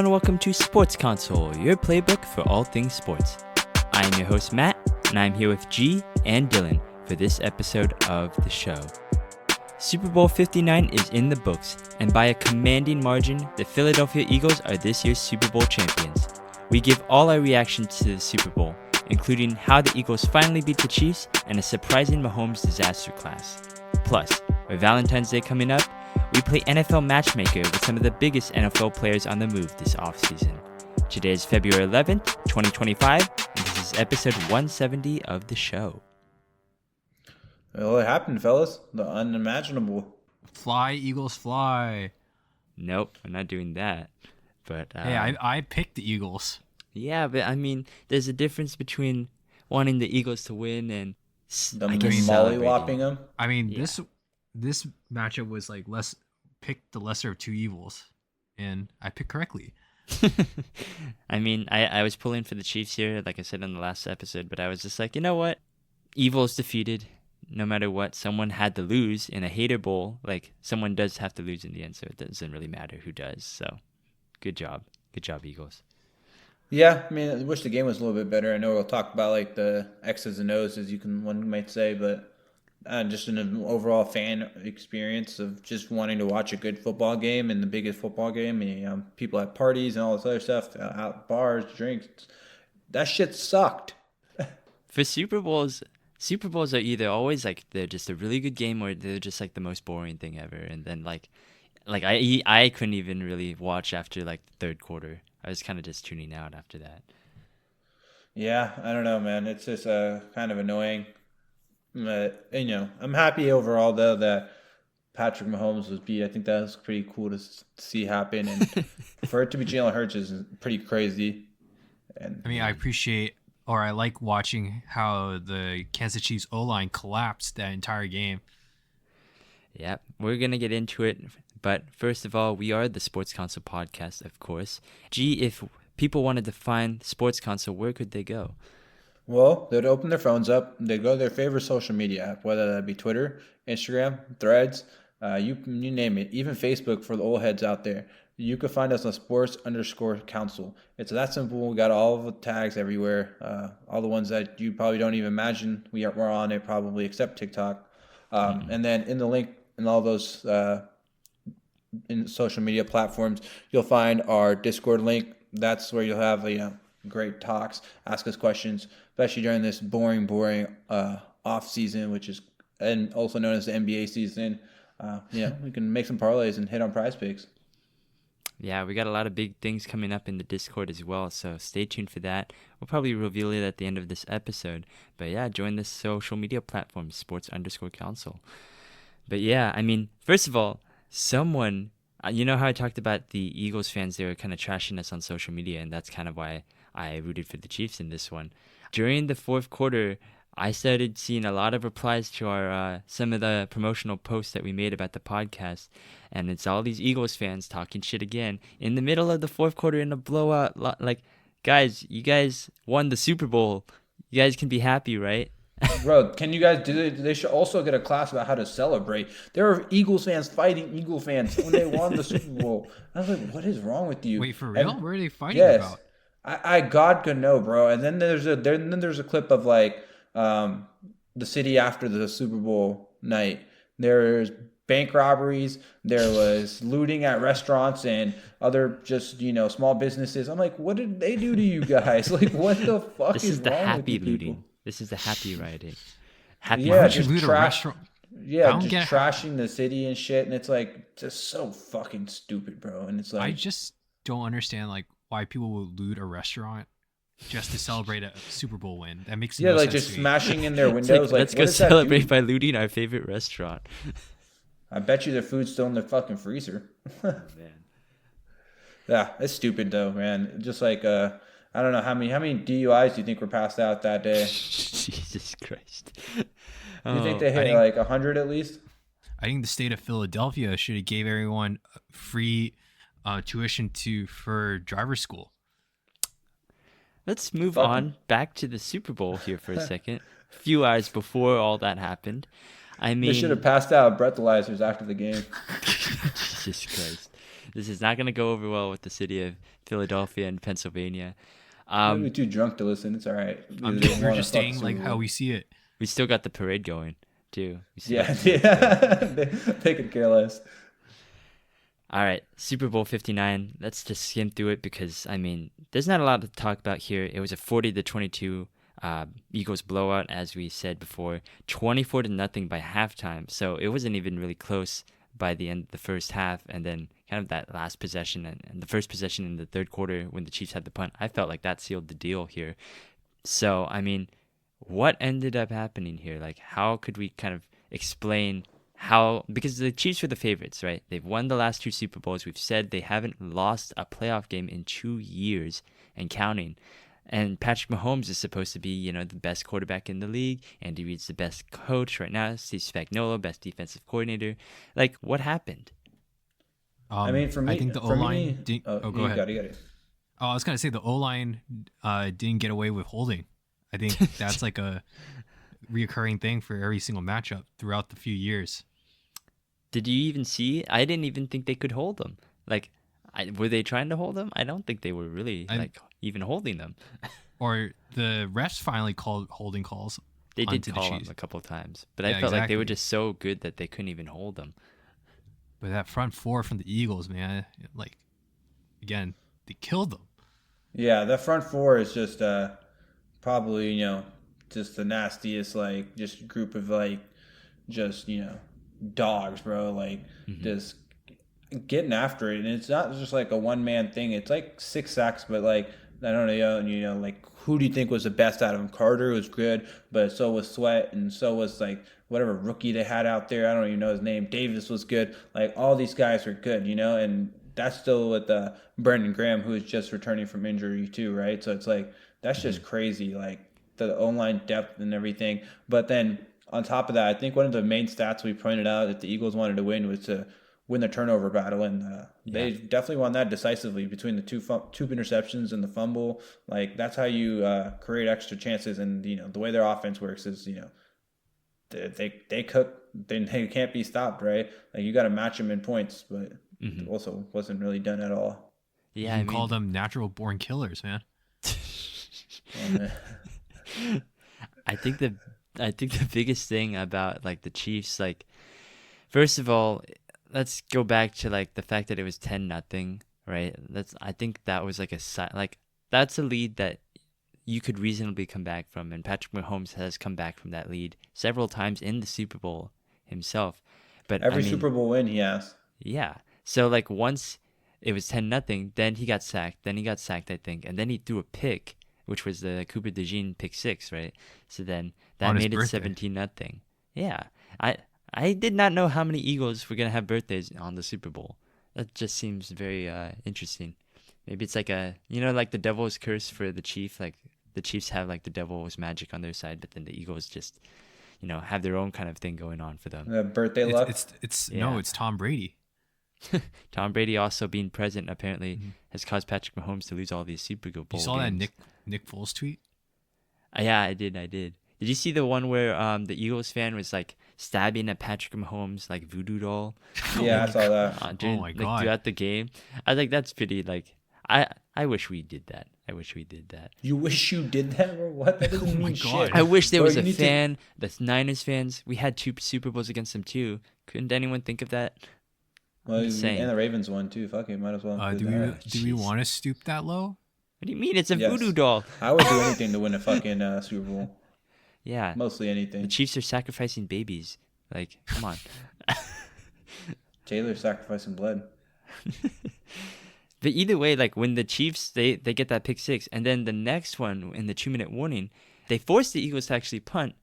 and welcome to Sports Counsel, your playbook for all things sports. I am your host Matt, and I'm here with G and Dillon for this episode of the show. Super Bowl 59 is in the books, and by a commanding margin, the Philadelphia Eagles are this year's Super Bowl champions. We give all our reactions to the Super Bowl, including how the Eagles finally beat the Chiefs and a surprising Mahomes disaster class. Plus, with Valentine's Day coming up, we play NFL Matchmaker with some of the biggest NFL players on the move this offseason. Today is February 11th, 2025, and this is episode 170 of the show. Well, it happened, fellas. The unimaginable. Fly, Eagles, fly. Nope, we're not doing that. But Hey, I picked the Eagles. Yeah, but I mean, there's a difference between wanting the Eagles to win and mollywopping them. I mean, this matchup was like pick the lesser of two evils, and I picked correctly. I mean, I was pulling for the Chiefs here, like I said in the last episode, but I was just like, you know what? Evil is defeated. No matter what, someone had to lose in a hater bowl. Like, someone does have to lose in the end, so it doesn't really matter who does. So, good job. Good job, Eagles. Yeah, I mean, I wish the game was a little bit better. I know we'll talk about like the X's and O's, as one might say, but just an overall fan experience of just wanting to watch a good football game and the biggest football game. And, people at parties and all this other stuff, out bars, drinks. That shit sucked. For Super Bowls are either always like they're just a really good game or they're just like the most boring thing ever. And then like I couldn't even really watch after like the third quarter. I was kind of just tuning out after that. Yeah, I don't know, man. It's just kind of annoying. I'm happy overall though that Patrick Mahomes was beat. I think that was pretty cool to see happen, and for it to be Jalen Hurts is pretty crazy. And I mean, I like watching how the Kansas Chiefs O-line collapsed that entire game. Yeah, we're gonna get into it, but first of all, we are the Sports Counsel podcast, of course. Gee, if people wanted to find Sports Counsel, where could they go? Well, they'd open their phones up, they'd go to their favorite social media app, whether that be Twitter, Instagram, Threads, you name it, even Facebook for the old heads out there. You can find us on sports_counsel. It's that simple. We got all of the tags everywhere, all the ones that you probably don't even imagine we're on it, probably, except TikTok. And then in the link in all those in social media platforms, you'll find our Discord link. That's where you'll have great talks, ask us questions, especially during this boring off season, which is and also known as the NBA season. We can make some parlays and hit on prize picks. Yeah, we got a lot of big things coming up in the Discord as well, so stay tuned for that. We'll probably reveal it at the end of this episode. But yeah, join the social media platform, sports_counsel. But yeah, I mean, first of all, someone, you know how I talked about the Eagles fans, they were kind of trashing us on social media, and that's kind of why I rooted for the Chiefs in this one. During the fourth quarter, I started seeing a lot of replies to our some of the promotional posts that we made about the podcast, and it's all these Eagles fans talking shit again in the middle of the fourth quarter in a blowout. Like, guys, you guys won the Super Bowl. You guys can be happy, right? Bro, can you guys do? They should also get a class about how to celebrate. There are Eagles fans fighting Eagle fans when they won the Super Bowl. I was like, what is wrong with you? Wait, for real? What are they fighting about? I God could know, bro. And then there's a clip of like the city after the Super Bowl night. There's bank robberies. There was looting at restaurants and other just small businesses. I'm like, what did they do to you guys? Like, what the fuck This is is the wrong happy with you looting. people? This is the happy rioting. Happy Why would just you loot a restaurant? Yeah, just trashing the city and shit, and it's like just so fucking stupid, bro. And it's like I just don't understand like why people would loot a restaurant just to celebrate a Super Bowl win. That makes no sense just to me. smashing in their It's windows. let's go celebrate by looting our favorite restaurant. I bet you the food's still in the fucking freezer. Man. Yeah, it's stupid though, man. Just like I don't know how many DUIs do you think were passed out that day? Jesus Christ. Do you think they hit like 100 at least? I think the state of Philadelphia should have gave everyone free tuition for driver's school. Let's move on back to the Super Bowl here for a second. A few hours before all that happened. I mean, they should have passed out breathalyzers after the game. Jesus Christ. This is not going to go over well with the city of Philadelphia and Pennsylvania. Maybe too drunk to listen. It's all right. We're just saying like how we see it. We still got the parade going, too. Yeah, they could care less. All right, Super Bowl 59. Let's just skim through it because, I mean, there's not a lot to talk about here. It was a 40-22 Eagles blowout, as we said before, 24-0 by halftime. So it wasn't even really close by the end of the first half, and then kind of that last possession and the first possession in the third quarter when the Chiefs had the punt. I felt like that sealed the deal here. So, I mean, what ended up happening here? Like, how could we kind of explain how, because the Chiefs were the favorites, right? They've won the last 2 Super Bowls. We've said they haven't lost a playoff game in 2 years and counting. And Patrick Mahomes is supposed to be, the best quarterback in the league. Andy Reid's the best coach right now. Steve Spagnuolo, best defensive coordinator. Like, what happened? I mean, for me, I think the O-line go ahead. You got it. Oh, I was gonna say the O-line didn't get away with holding. I think that's like a reoccurring thing for every single matchup throughout the few years. Did you even see? I didn't even think they could hold them. Like, were they trying to hold them? I don't think they were really even holding them. Or the refs finally called holding calls. They did call them a couple of times, but I felt like they were just so good that they couldn't even hold them. But that front four from the Eagles, man, like, again, they killed them. Yeah, that front four is just probably, just the nastiest, like, just group of, like, just, dogs, bro. Like, just getting after it. And it's not just like a one-man thing. It's like 6 sacks, but, like, I don't know, like, who do you think was the best out of them? Carter was good, but so was Sweat, and so was, like, whatever rookie they had out there. I don't even know his name. Davis was good. Like, all these guys are good, and that's still with Brandon Graham, who is just returning from injury too, right? So it's like, that's just crazy, like, the O-line depth and everything. But then on top of that, I think one of the main stats we pointed out that the Eagles wanted to win was to win the turnover battle, and they definitely won that decisively between the two interceptions and the fumble. Like, that's how you create extra chances. And the way their offense works is they cook, then they can't be stopped, right? Like, you got to match them in points, but also wasn't really done at all. Yeah, you can call them natural born killers, man. I think the biggest thing about, like, the Chiefs, like, first of all, let's go back to, like, the fact that it was 10-0, right? I think that was like that's a lead that you could reasonably come back from, and Patrick Mahomes has come back from that lead several times in the Super Bowl himself. But every Super Bowl win he has. Yeah. So, like, once it was 10-0, then he got sacked. I think, and then he threw a pick, which was the Cooper DeJean pick 6, right? So then that made it 17-0. Yeah. I did not know how many Eagles were going to have birthdays on the Super Bowl. That just seems very interesting. Maybe it's like like the devil's curse for the Chiefs. Like, the Chiefs have, like, the devil's magic on their side, but then the Eagles just, have their own kind of thing going on for them. Birthday luck? It's Tom Brady. Tom Brady also being present, apparently, has caused Patrick Mahomes to lose all these Super Bowl games. You saw that Nick Foles tweet? Yeah, I did. Did you see the one where the Eagles fan was, like, stabbing at Patrick Mahomes, like, voodoo doll? Yeah, I saw that. Oh my God. Throughout the game. I was like, that's pretty, like, I wish we did that. You wish you did that, or what? That doesn't mean shit. I wish there was a fan, the Niners fans. We had 2 Super Bowls against them too. Couldn't anyone think of that? Well, and the Ravens won too. Fuck it, might as well. Do we want to stoop that low? What do you mean? It's a voodoo doll. I would do anything to win a fucking Super Bowl. Yeah. Mostly anything. The Chiefs are sacrificing babies. Like, come on. Taylor's sacrificing blood. But either way, like, when the Chiefs, they get that pick 6, and then the next one in the 2-minute warning, they forced the Eagles to actually punt.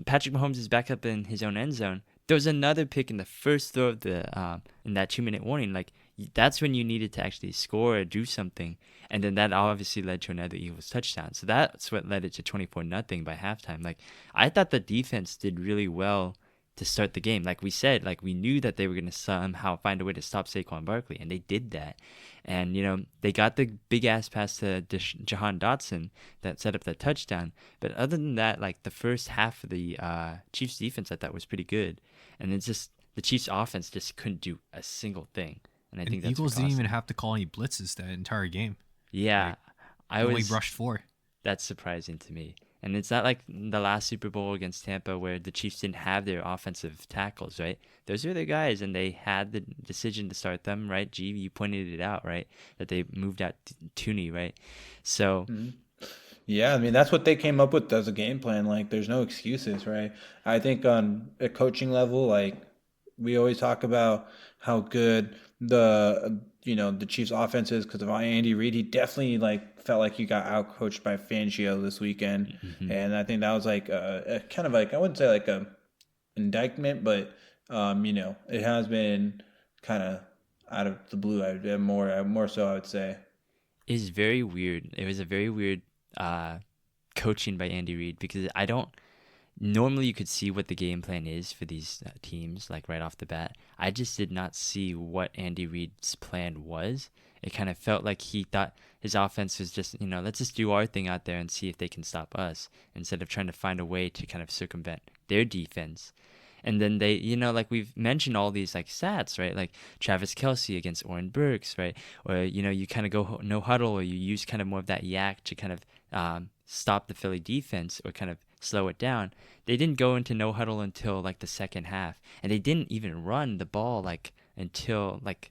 Patrick Mahomes is back up in his own end zone. There was another pick in the first throw of in that 2-minute warning. Like, that's when you needed to actually score or do something. And then that obviously led to another Eagles touchdown. So that's what led it to 24-0 by halftime. Like, I thought the defense did really well to start the game. Like we said, like, we knew that they were going to somehow find a way to stop Saquon Barkley, and they did that. And, they got the big-ass pass to Jahan Dotson that set up that touchdown. But other than that, like, the first half of the Chiefs defense I thought was pretty good. And it's just the Chiefs offense just couldn't do a single thing. and I And think that's Eagles what didn't cost even them. have to call any blitzes that entire game. Yeah, Like, I they only was. rushed 4. That's surprising to me. And it's not like the last Super Bowl against Tampa where the Chiefs didn't have their offensive tackles, right? Those are their guys, and they had the decision to start them, right? G, you pointed it out, right? That they moved out Tooney, right? So, Yeah, I mean that's what they came up with as a game plan. Like, there's no excuses, right? I think on a coaching level, like we always talk about how good the Chiefs' offense is because of Andy Reid. He definitely like felt like he got outcoached by Fangio this weekend, mhm. and I think that was like a kind of like I wouldn't say like a indictment, but it has been kind of out of the blue. More so, I would say. Is very weird. It was a very weird coaching by Andy Reid because I don't normally you could see what the game plan is for these teams like right off the bat. I just did not see what Andy Reid's plan was. It kind of felt like he thought his offense was just, let's just do our thing out there and see if they can stop us instead of trying to find a way to kind of circumvent their defense. And then they, like we've mentioned all these like stats, right? Like Travis Kelsey against Oren Burks, right? Or, you kind of go no huddle or you use kind of more of that yak to kind of stop the Philly defense or kind of slow it down. They didn't go into no huddle until like the second half. And they didn't even run the ball like until like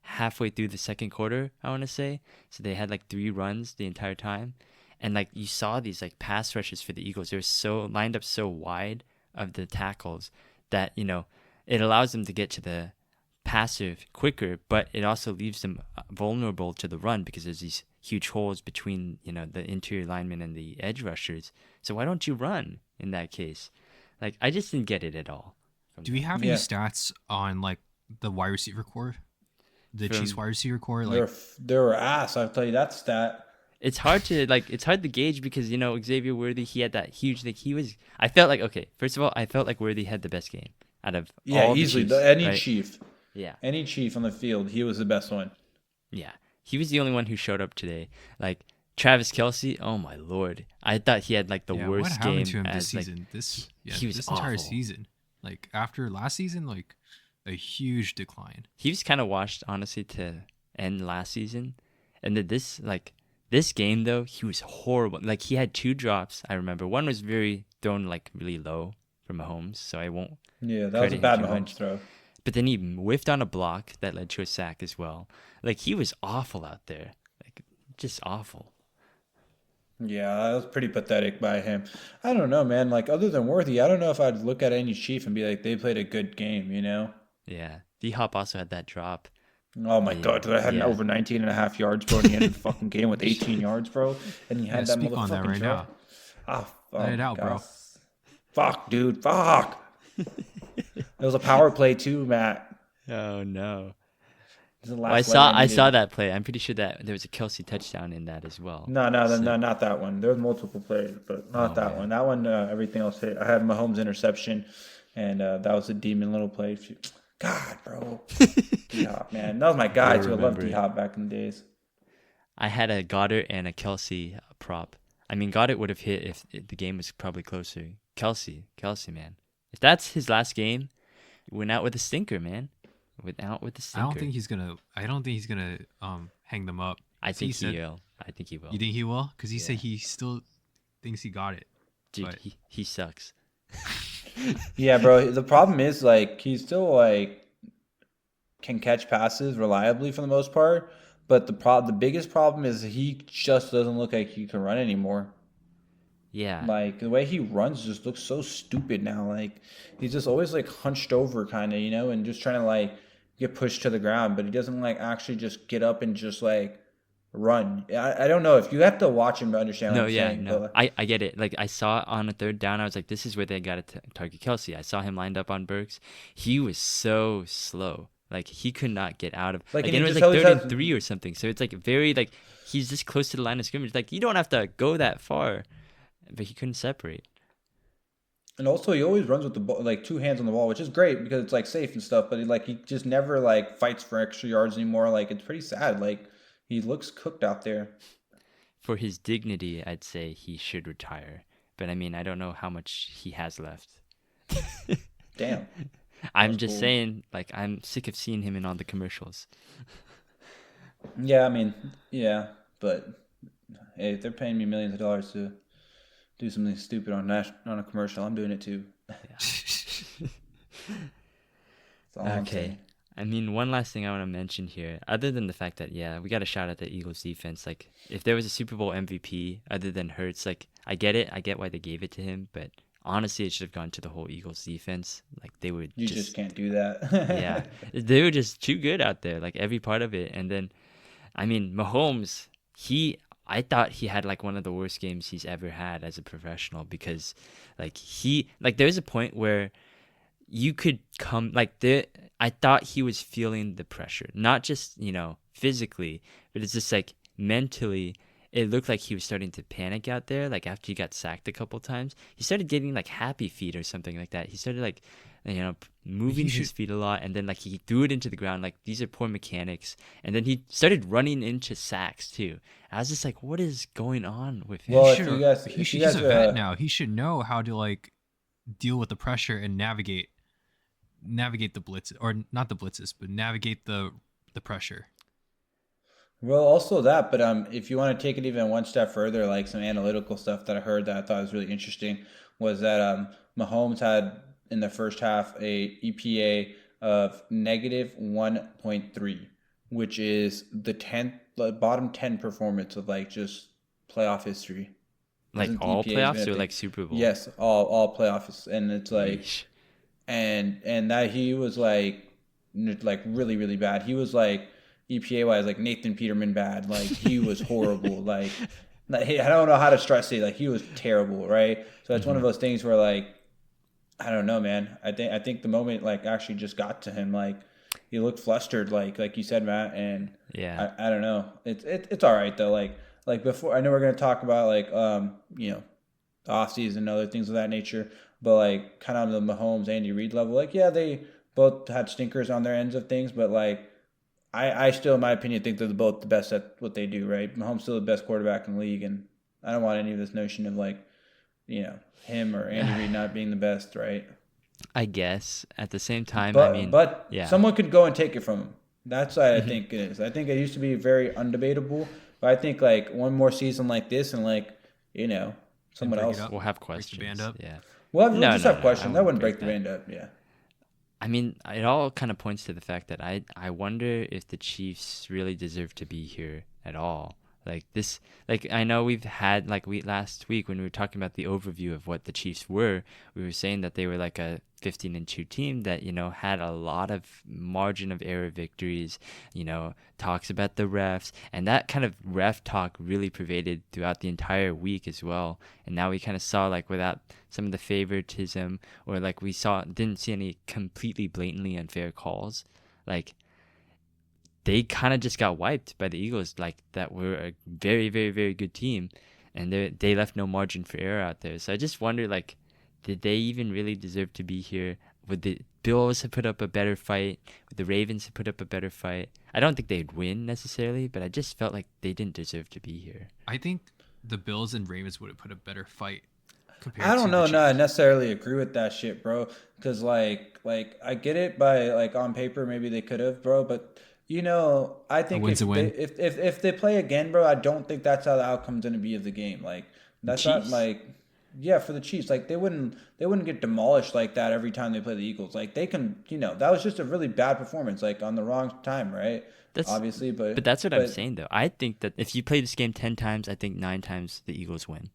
halfway through the second quarter, I want to say. So they had like 3 runs the entire time. And like you saw these like pass rushes for the Eagles. They were so lined up so wide of the tackles that it allows them to get to the passer quicker, but it also leaves them vulnerable to the run because there's these huge holes between the interior linemen and the edge rushers. So why don't you run in that case? Like I just didn't get it at all. Do we have any stats on like the wide receiver core? The Chiefs wide receiver core? Like They were ass. I'll tell you that stat. It's hard to gauge because Xavier Worthy, he had that huge like I felt like, okay, first of all, I felt like Worthy had the best game out of all easily the Chiefs, any right? Chief. Yeah. Any Chief on the field, he was the best one. Yeah. He was the only one who showed up today. Like Travis Kelsey, oh my lord. I thought he had like the worst what happened game to him this like, season? he was this entire awful. season. Like after last season, like a huge decline. He was kind of washed honestly to end last season. And then this game though, he was horrible. Like he had 2 drops, I remember. One was very thrown like really low from Mahomes, so I won't. Yeah, that was a bad Mahomes throw. But then he whiffed on a block that led to a sack as well. Like he was awful out there. Like just awful. Yeah, that was pretty pathetic by him. I don't know, man. Like other than Worthy, I don't know if I'd look at any Chief and be like, they played a good game, Yeah. D-Hop also had that drop. Oh my God, I had over 19 and a half yards, bro. And he ended the fucking game with 18 yards, bro. And he had that speak motherfucking on that right drop. now. Let it out, bro. Fuck, dude. Fuck. It was a power play too, Matt. Oh no. Well, I saw that play. I'm pretty sure that there was a Kelsey touchdown in that as well. No, not that one. There was multiple plays, but not that one. That one, everything else hit. I had Mahomes' interception, and that was a demon little play. God, bro. D-Hop, man. That was my guy, too. I loved D-Hop back in the days. I had a Goddard and a Kelsey prop. I mean, Goddard would have hit if the game was probably closer. Kelsey, man. If that's his last game, he went out with a stinker, man. Went out with a stinker. I don't think he's gonna hang them up. I think he will. You think he will? Because he said he still thinks he got it. Dude, but he sucks. Yeah, bro. The problem is like he still like can catch passes reliably for the most part, but the biggest problem is he just doesn't look like he can run anymore. Yeah. Like the way he runs just looks so stupid now. Like he's just always like hunched over kind of, and just trying to like get pushed to the ground, but he doesn't like actually just get up and just like run. I don't know if you have to watch him to understand what I'm saying. No. I get it. Like I saw on a third down, I was like, this is where they got to target Kelsey. I saw him lined up on Burks. He was so slow. Like he could not get out of like it was like 3rd and 3 or something. So it's like very like he's just close to the line of scrimmage. Like you don't have to go that far, but he couldn't separate. And also, he always runs with the ball, like 2 hands on the ball, which is great because it's like safe and stuff. But he just never like fights for extra yards anymore. Like it's pretty sad. Like he looks cooked out there. For his dignity, I'd say he should retire. But I mean, I don't know how much he has left. Damn. I'm was just cool. saying, like, I'm sick of seeing him in all the commercials. Yeah, I mean, yeah, but hey, if they're paying me millions of dollars to do something stupid on a commercial, I'm doing it too. Yeah. That's all I'm Okay. saying. I mean, one last thing I want to mention here, other than the fact that, yeah, we got to shout out the Eagles defense. Like, if there was a Super Bowl MVP other than Hurts, like, I get it. I get why they gave it to him, but honestly, it should have gone to the whole Eagles defense. Like, they would You just just, can't do yeah, that. they were just too good out there, like, every part of it. And then, I mean, Mahomes, I thought he had like one of the worst games he's ever had as a professional because, like, there's a point where you could come like the I thought he was feeling the pressure, not just, physically, but it's just like mentally. It looked like he was starting to panic out there. Like after he got sacked a couple times, he started getting like happy feet or something like that. He started like, He moving his should. feet a lot, and then like he threw it into the ground. Like these are poor mechanics, and then he started running into sacks too. I was just like, what is going on with He him? Well, should. if you He's guys a vet now. He should know how to like deal with the pressure and navigate the blitzes, or not the blitzes, but navigate the pressure. well, also that, but if you want to take it even one step further, like some analytical stuff that I heard that I thought was really interesting was that Mahomes had in the first half a EPA of negative 1.3, which is the bottom 10 performance of like just playoff history. Like Since all EPA has been playoffs a or thing. like Super Bowl? Yes, all playoffs, and it's like Yeesh. and that he was like really really bad. He was like EPA wise like Nathan Peterman bad. Like he was horrible. Like I don't know how to stress it. Like he was terrible, right? So it's one of Hmm. those things where like I don't know, man. I think the moment like actually just got to him. Like he looked flustered, like you said, Matt. And Yeah. I don't know. It's all right though. Like before, I know we're gonna talk about like the offseason and other things of that nature. But like kind of on the Mahomes, Andy Reid level, like yeah, they both had stinkers on their ends of things, but like I still, in my opinion, think they're both the best at what they do. Right, Mahomes still the best quarterback in the league, and I don't want any of this notion of like him or Andy Reid not being the best. Right, I guess at the same time, I but mean, but yeah. someone could go and take it from him. That's what I Hmm. think it is. I think it used to be very undebatable, but I think like one more season like this and like you know And someone break it else. up, We'll have break the band questions. up. Yeah. We'll No, just no, have no. I questions. That wouldn't wouldn't break break the that. band up. Yeah. I mean, it all kind of points to the fact that I wonder if the Chiefs really deserve to be here at all. Like this, like I know we've had like we last week when we were talking about the overview of what the Chiefs were, we were saying that they were like a 15-2 team that had a lot of margin of error victories. Talks about the refs, and that kind of ref talk really pervaded throughout the entire week as well. And now we kind of saw like without some of the favoritism, or like we didn't see any completely blatantly unfair calls, like they kind of just got wiped by the Eagles, like that were a very, very, very good team, and they left no margin for error out there. So I just wonder, like, did they even really deserve to be here? Would the Bills have put up a better fight? Would the Ravens have put up a better fight? I don't think they'd win necessarily, but I just felt like they didn't deserve to be here. I think the Bills and Ravens would have put a better fight I compared don't to the know. No, I Chiefs. necessarily agree with that shit, bro. Because like I get it by like on paper maybe they could have, bro. But I A think win's a if they win. if they play again, bro, I don't think that's how the outcome's gonna be of the game. Like that's not Chiefs? like yeah for the Chiefs. Like they wouldn't get demolished like that every time they play the Eagles. Like they can that was just a really bad performance like on the wrong time, right? That's Obviously, but that's what I'm saying though. I think that if you play this game 10 times, I think 9 times the Eagles win.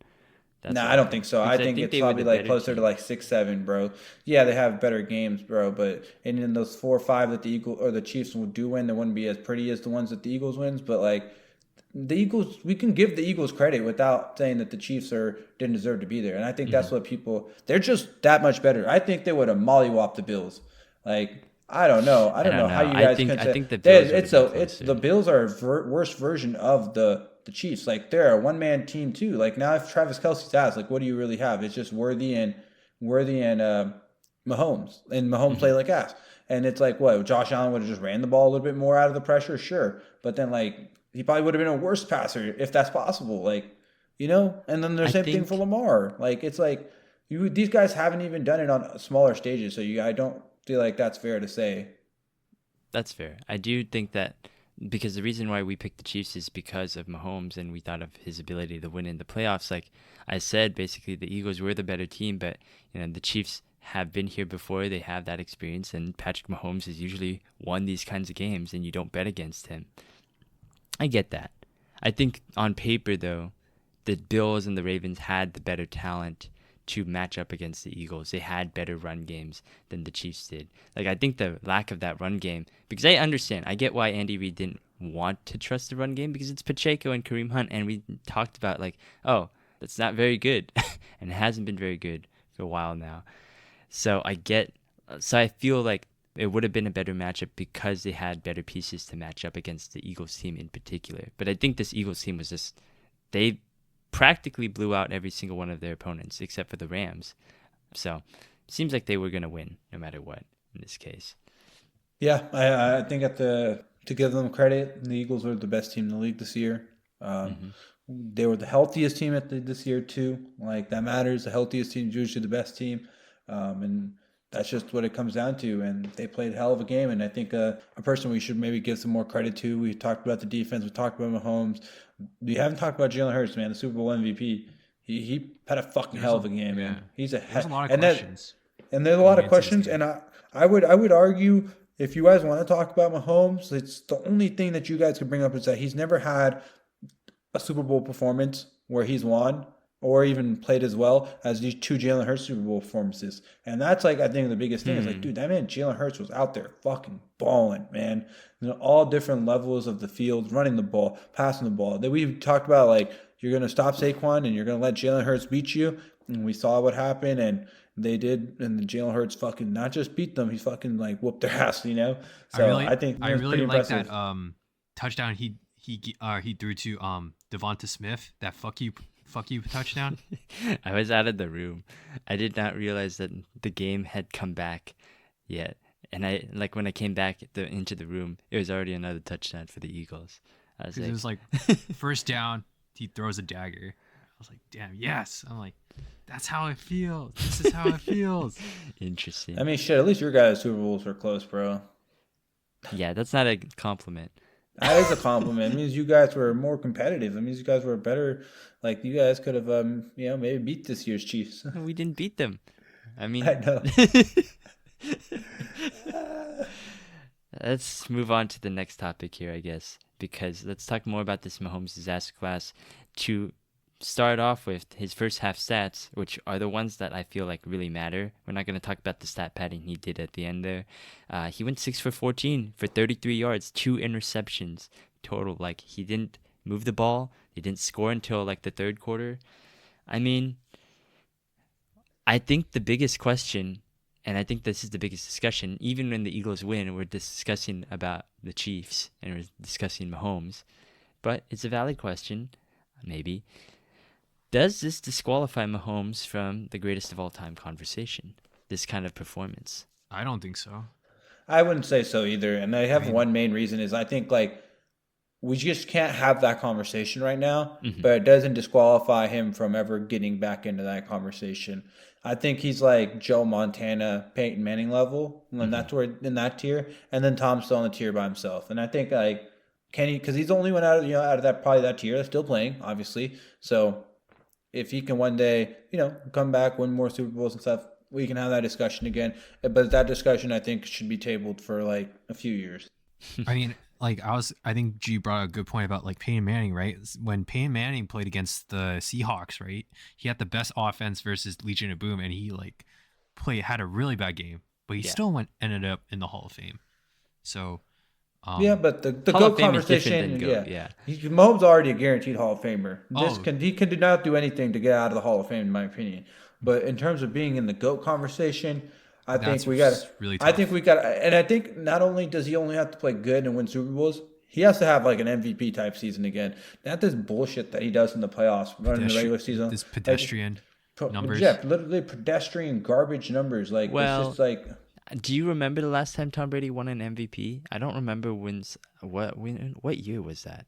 That's No, what I I don't think think. so. I Because I think think it's they were probably the like better closer to team. like 6-7, bro. Yeah, they have better games, bro. But and in those 4 or 5 that the Eagles or the Chiefs will do win, they wouldn't be as pretty as the ones that the Eagles wins. But like the Eagles, we can give the Eagles credit without saying that the Chiefs didn't deserve to be there. And I think that's Hmm. what they're just that much better. I think they would have mollywopped the Bills. Like I don't know. I I don't don't know how know. you I guys think can I say think the Bills would have been it's the closer. Bills are a worst version of the Chiefs. Like they're a one man team too. Like now if Travis Kelsey's asked, like what do you really have? It's just Worthy and Mahomes, and Mahomes Hmm. play like ass. And it's like what Josh Allen would have just ran the ball a little bit more out of the pressure, sure. But then like he probably would have been a worse passer if that's possible. And then the I same thing for think Lamar. Like it's like these guys haven't even done it on smaller stages. So I don't. feel like that's fair to say. That's fair. I do think that because the reason why we picked the Chiefs is because of Mahomes, and we thought of his ability to win in the playoffs. Like I said, basically the Eagles were the better team, but the Chiefs have been here before. They have that experience, and Patrick Mahomes has usually won these kinds of games, and you don't bet against him. I get that. I think on paper, though, the Bills and the Ravens had the better talent to match up against the Eagles. They had better run games than the Chiefs did. Like, I think the lack of that run game, because I understand, I get why Andy Reid didn't want to trust the run game, because it's Pacheco and Kareem Hunt, and we talked about, like, oh, that's not very good, and it hasn't been very good for a while now. So I feel like it would have been a better matchup because they had better pieces to match up against the Eagles team in particular. But I think this Eagles team was just, they practically blew out every single one of their opponents except for the Rams. So it seems like they were going to win no matter what in this case. Yeah, I think to give them credit, the Eagles were the best team in the league this year. They were the healthiest team this year too. Like, that matters. The healthiest team is usually the best team. And that's just what it comes down to. And they played a hell of a game. And I think a person we should maybe give some more credit to, we talked about the defense, we talked about Mahomes. We haven't talked about Jalen Hurts, man, the Super Bowl MVP. He had a fucking hell of a game, man. He's there's a lot of questions. And there's a lot of questions. And I would argue, if you guys want to talk about Mahomes, it's the only thing that you guys could bring up is that he's never had a Super Bowl performance where he's won or even played as well as these two Jalen Hurts Super Bowl performances. And that's, like, I think the biggest thing is, like, dude, that man Jalen Hurts was out there fucking balling, man. All different levels of the field, running the ball, passing the ball. Then we talked about, like, you're going to stop Saquon and you're going to let Jalen Hurts beat you. And we saw what happened, and they did. And Jalen Hurts fucking not just beat them, he fucking, like, whooped their ass, So I really like that touchdown he threw to Devonta Smith, that fuck you touchdown. I was out of the room. I did not realize that the game had come back yet. And when I came back into the room, it was already another touchdown for the Eagles. It was like first down, he throws a dagger. I was like, damn, yes. I'm like, that's how it feels. This is how it feels. Interesting. I mean, shit, at least your guys' Super Bowls were close, bro. Yeah, that's not a compliment. That is a compliment. It means you guys were more competitive. It means you guys were better. Like, you guys could have, maybe beat this year's Chiefs. We didn't beat them. I mean, I know. Let's move on to the next topic here, I guess, because let's talk more about this Mahomes disaster class. To start off with, his first half stats, which are the ones that I feel like really matter. We're not going to talk about the stat padding he did at the end there. He went 6 for 14 for 33 yards, 2 interceptions total. Like, he didn't move the ball. He didn't score until, like, the third quarter. I mean, I think the biggest question, and I think this is the biggest discussion, even when the Eagles win, we're discussing about the Chiefs and we're discussing Mahomes. But it's a valid question, maybe. Does this disqualify Mahomes from the greatest of all time conversation, this kind of performance? I don't think so. I wouldn't say so either. And I have one main reason is I think, like, we just can't have that conversation right now, but it doesn't disqualify him from ever getting back into that conversation. I think he's like Joe Montana, Peyton Manning level, and that's where in that tier, and then Tom's still on the tier by himself. And I think, like, can he? Because he's the only one out of that, probably that tier that's still playing, obviously. So if he can one day, come back, win more Super Bowls and stuff, we can have that discussion again. But that discussion, I think, should be tabled for like a few years. I mean, I think G brought a good point about, like, Peyton Manning, right? When Peyton Manning played against the Seahawks, right? He had the best offense versus Legion of Boom, and he, like, had a really bad game, but he still ended up in the Hall of Fame. So, but the Hall GOAT conversation, Mahomes already a guaranteed Hall of Famer. He do not do anything to get out of the Hall of Fame, in my opinion. But in terms of being in the GOAT conversation, I think we got and I think not only does he only have to play good and win Super Bowls, he has to have like an MVP type season again. Not this bullshit that he does in the playoffs, running the regular season. This pedestrian numbers. Yeah, literally pedestrian garbage numbers. Like, it's just like. Do you remember the last time Tom Brady won an MVP? I don't remember what year was that?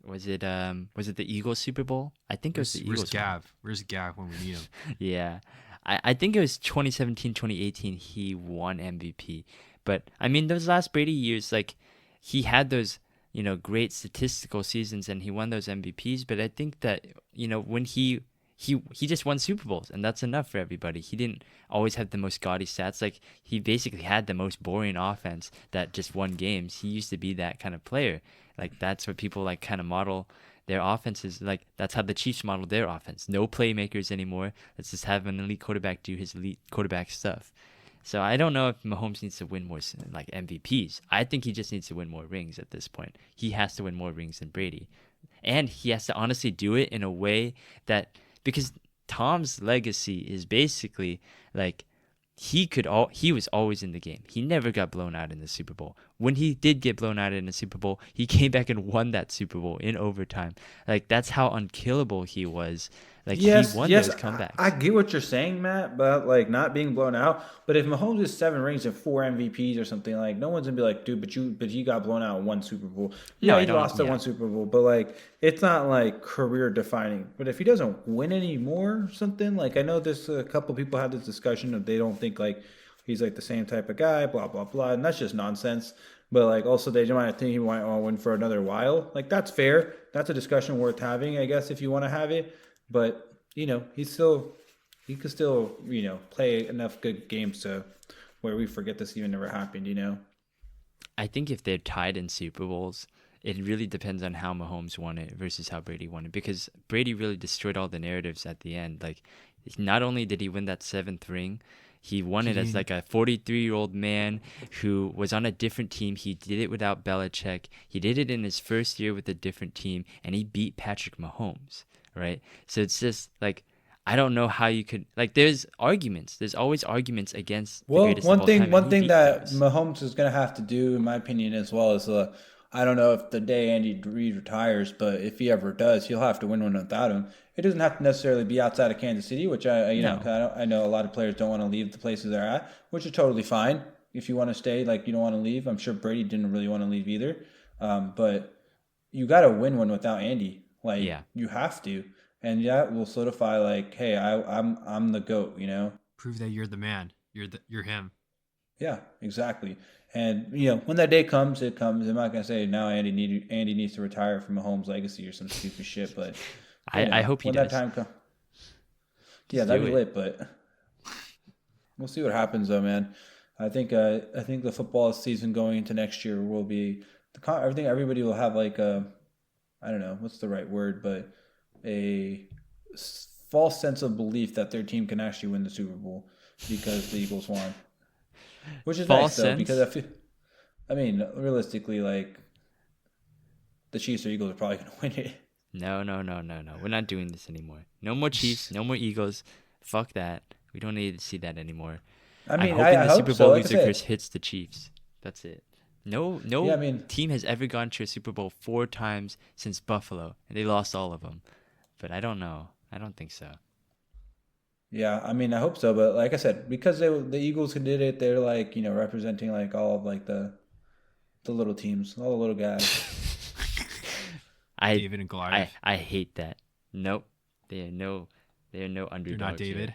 Was it the Eagles Super Bowl? I think it was the Eagles. Where's Gav? Where's Gav when we need him? Yeah. I think it was 2017, 2018 he won MVP. But I mean those last Brady years, like he had those, great statistical seasons and he won those MVPs, but I think that, when he just won Super Bowls and that's enough for everybody. He didn't always have the most gaudy stats. Like he basically had the most boring offense that just won games. He used to be that kind of player. Like that's what people like kind of model their offenses. Like that's how the Chiefs model their offense. No playmakers anymore. Let's just have an elite quarterback do his elite quarterback stuff. So I don't know if Mahomes needs to win more like MVPs. I think he just needs to win more rings at this point. He has to win more rings than Brady. And he has to honestly do it in a way that, because Tom's legacy is basically like he was always in the game. He never got blown out in the Super Bowl. When he did get blown out in the Super Bowl, he came back and won that Super Bowl in overtime. Like that's how unkillable he was. Like he won those comebacks. I get what you're saying, Matt, but like not being blown out. But if Mahomes is 7 rings and 4 MVPs or something, like no one's gonna be like, dude, but you got blown out in 1 Super Bowl. Yeah, he lost at 1 Super Bowl, but like it's not like career defining. But if he doesn't win any more or something, like I know there's a couple people had this discussion of they don't think like he's like the same type of guy, blah blah blah, and that's just nonsense. But like also they might think he might want to win for another while. Like that's fair. That's a discussion worth having, I guess, if you want to have it. But he could still play enough good games to where we forget this even ever happened. I think if they're tied in Super Bowls, it really depends on how Mahomes won it versus how Brady won it, because Brady really destroyed all the narratives at the end. Like not only did he win that 7th ring, he won it as like a 43-year-old man who was on a different team. He did it without Belichick. He did it in his first year with a different team, and he beat Patrick Mahomes. Right? So it's just like I don't know how you could like. There's arguments. There's always arguments against the greatest of all time. One thing that Mahomes is gonna have to do, in my opinion, as well is I don't know if the day Andy Reid retires, but if he ever does, he'll have to win one without him. It doesn't have to necessarily be outside of Kansas City, which I know a lot of players don't want to leave the places they're at, which is totally fine. If you want to stay, like you don't want to leave. I'm sure Brady didn't really want to leave either. But you got to win one without Andy. Like you have to, and that will solidify. Like, hey, I'm the GOAT. Prove that you're the man. You're him. Yeah, exactly. And when that day comes, it comes. I'm not gonna say now Andy needs to retire from Mahomes' legacy or some stupid shit, but I hope he does. When that time comes, yeah, that'd be lit. But we'll see what happens, though, man. I think the football season going into next year will be I think everybody will have like I don't know what's the right word, but a false sense of belief that their team can actually win the Super Bowl because the Eagles won. Which is false nice, though, because realistically, like, the Chiefs or Eagles are probably going to win it. No. We're not doing this anymore. No more Chiefs, no more Eagles. Fuck that. We don't need to see that anymore. I'm hoping the Super Bowl loser curse hits the Chiefs. That's it. No team has ever gone to a Super Bowl 4 times since Buffalo, and they lost all of them. But I don't know. I don't think so. Yeah, I hope so. But like I said, because the Eagles who did it, they're like, representing like all of like the little teams, all the little guys. David and Goliath. I hate that. Nope. They're no underdog. They're not David.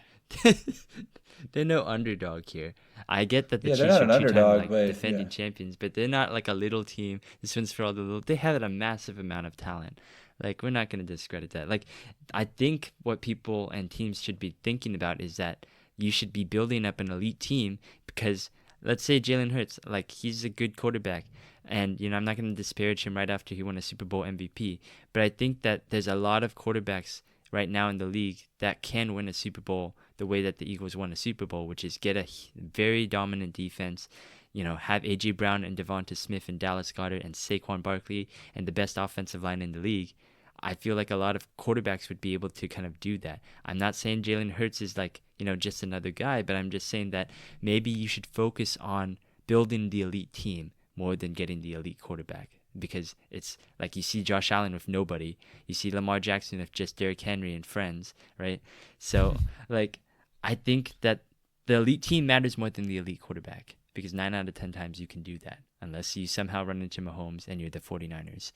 They're no underdog here. I get that the Chiefs are 2-time defending champions, but they're not like a little team. This one's for all the little. They have a massive amount of talent. Like, we're not going to discredit that. Like, I think what people and teams should be thinking about is that you should be building up an elite team because, let's say Jalen Hurts, like, he's a good quarterback. And, I'm not going to disparage him right after he won a Super Bowl MVP. But I think that there's a lot of quarterbacks right now in the league that can win a Super Bowl the way that the Eagles won a Super Bowl, which is get a very dominant defense, have A.J. Brown and Devonta Smith and Dallas Goedert and Saquon Barkley and the best offensive line in the league. I feel like a lot of quarterbacks would be able to kind of do that. I'm not saying Jalen Hurts is like, just another guy, but I'm just saying that maybe you should focus on building the elite team more than getting the elite quarterback. Because it's like you see Josh Allen with nobody. You see Lamar Jackson with just Derrick Henry and friends, right? So, like, I think that the elite team matters more than the elite quarterback. Because 9 out of 10 times you can do that. Unless you somehow run into Mahomes and you're the 49ers.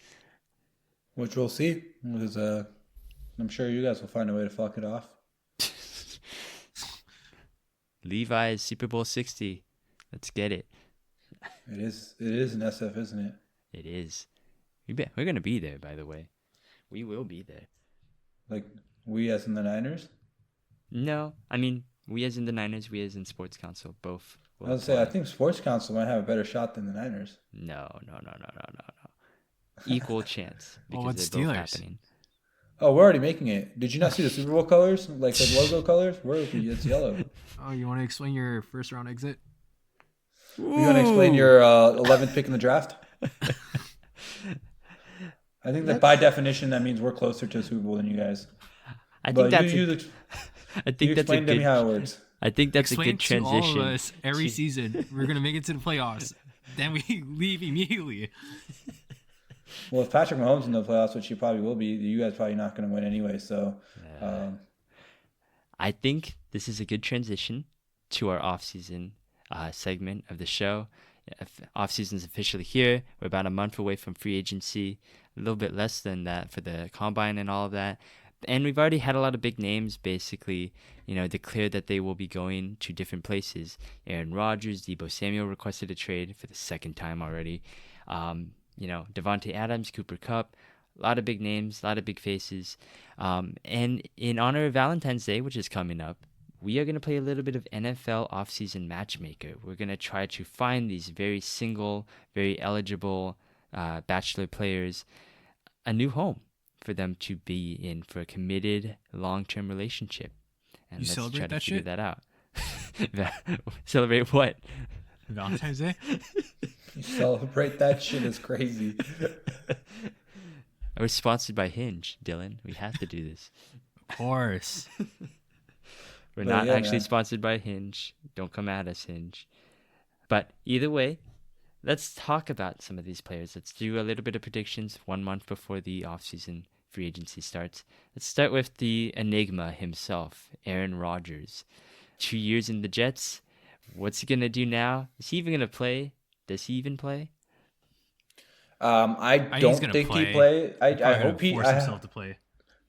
Which we'll see. Because I'm sure you guys will find a way to fuck it off. Levi's Super Bowl 60. Let's get it. It is. It is an SF, isn't it? It is. We're gonna be there, by the way. We will be there. Like we as in the Niners. No, I mean we as in the Niners, we as in Sports Counsel, both. I was say I think Sports Counsel might have a better shot than the Niners. No. Equal chance because what's they're both Steelers? happening. Oh, we're already making it. Did you not see the Super Bowl colors? Like the logo colors? It's yellow. Oh, you want to explain your first round exit? You want to explain your 11th pick in the draft? I think that by definition that means we're closer to the Super Bowl than you guys. I think that's you a explain to me good. how it works. I think that's Explain a good to transition. all of us every season we're gonna make it to the playoffs. Then we leave immediately. Well, if Patrick Mahomes in the playoffs, which he probably will be, you guys probably not going to win anyway. So, I think this is a good transition to our off-season segment of the show. Off-season's officially here. We're about a month away from free agency, a little bit less than that for the combine and all of that. And we've already had a lot of big names basically, declare that they will be going to different places. Aaron Rodgers, Deebo Samuel requested a trade for the second time already. Devontae Adams, Cooper Kupp, a lot of big names, a lot of big faces. And in honor of Valentine's Day, which is coming up, we are going to play a little bit of NFL offseason Matchmaker. We're going to try to find these very single, very eligible bachelor players a new home for them to be in for a committed long-term relationship. And You let's celebrate try to that figure shit? that out. Celebrate what? Valentine's Day? you celebrate that shit is crazy. We're sponsored by Hinge, Dylan. We have to do this. Of course. We're But not yeah, actually man. sponsored by Hinge. Don't come at us, Hinge. But either way, let's talk about some of these players. Let's do a little bit of predictions 1 month before the offseason free agency starts. Let's start with the enigma himself, Aaron Rodgers. 2 years in the Jets. What's he going to do now? Is he even going to play? Does he even play? I he's don't gonna think he play. play. I hope he. force himself to play.